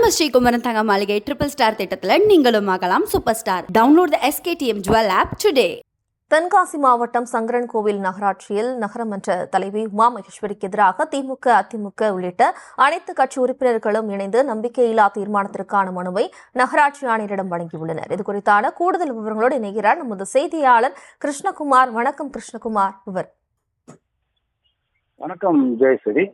நம்ம ஸ்ரீகுமரன் தங்க மாளிகை ட்ரிபிள் ஸ்டார் திட்டத்தில் நீங்களும் ஆகலாம் super star. Download the SKTM Jewel app today. Tenkasi மாவட்டம் சங்கரன்கோவில் நகராட்சியில் நகரமன்ற தலைவி உமா மகேஸ்வரிக்கு எதிராக திமுக, அதிமுக உள்ளிட்ட அனைத்து கட்சி உறுப்பினர்களும் இணைந்து நம்பிக்கையில்லா தீர்மானத்திற்கான மனுவை நகராட்சி ஆணையரிடம் வழங்கியுள்ளனர். இதுகுறித்தான கூடுதல் விவரங்களோடு இணைகிறார் நமது செய்தியாளர் கிருஷ்ணகுமார். வணக்கம் கிருஷ்ணகுமார். வணக்கம் ஜெயஸ்ரீ.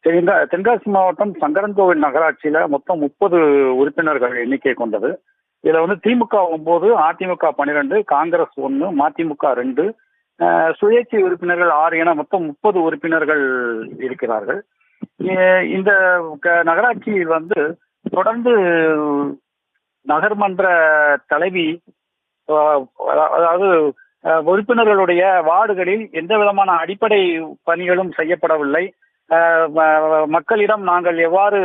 தென்காசி மாவட்டம் சங்கரன்கோவில் நகராட்சியில மொத்தம் 30 உறுப்பினர்கள் எண்ணிக்கை கொண்டது. இதுல திமுக 9, அதிமுக 12, காங்கிரஸ் 1, மதிமுக 2, சுயேட்சை உறுப்பினர்கள் 6 என மொத்தம் 30 உறுப்பினர்கள் இருக்கிறார்கள். இந்த நகராட்சியில் தொடர்ந்து நகர்மன்ற தலைவி, அதாவது உறுப்பினர்களுடைய வார்டுகளில் எந்த விதமான அடிப்படை பணிகளும் செய்யப்படவில்லை. மக்களிடம் நாங்கள் எவ்வாறு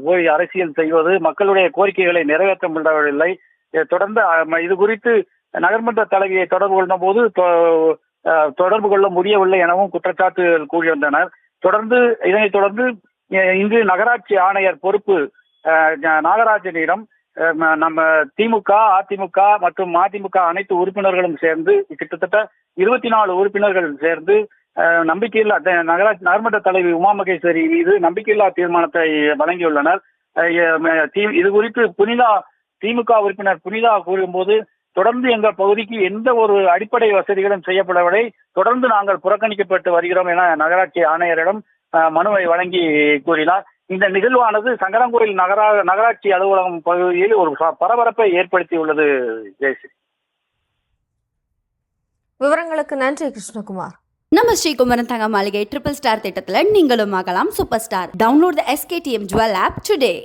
போய் அரசியல் செய்வது, மக்களுடைய கோரிக்கைகளை நிறைவேற்ற முடியவில்லை. தொடர்ந்து இது குறித்து நகர்மன்ற தலைவியை தொடர்பு கொண்ட போது தொடர்பு கொள்ள முடியவில்லை எனவும் குற்றச்சாட்டுகள் கூறி வந்தனர். இதனைத் தொடர்ந்து இங்கு நகராட்சி ஆணையர் பொறுப்பு நாகராஜனிடம் நம்ம திமுக, அதிமுக மற்றும் மதிமுக அனைத்து உறுப்பினர்களும் சேர்ந்து கிட்டத்தட்ட 24 உறுப்பினர்கள் சேர்ந்து நம்பிக்கையில்லா நகர்மன்ற தலைவி உமா மகேஸ்வரி மீது நம்பிக்கையில்லா தீர்மானத்தை வழங்கியுள்ளனர். இது குறித்து திமுக உறுப்பினர் புனிதா கூறும்போது, தொடர்ந்து எங்கள் பகுதிக்கு எந்த ஒரு அடிப்படை வசதிகளும் செய்யப்படவில்லை, தொடர்ந்து நாங்கள் புறக்கணிக்கப்பட்டு வருகிறோம் என நகராட்சி ஆணையரிடம் மனுவை வழங்கி கூறினார். இந்த நிகழ்வானது சங்கரன்கோவில் நகராட்சி அலுவலகம் பகுதியில் ஒரு பரபரப்பை ஏற்படுத்தியுள்ளது. ஜெயஸ்ரீ, விவரங்களுக்கு நன்றி கிருஷ்ணகுமார். நம்ம ஸ்ரீகுமரன் தங்க மாளிகை ட்ரிபிள் ஸ்டார் திட்டத்தில் நீங்களும் ஆகலாம் super star. Download the SKTM Jewel app today.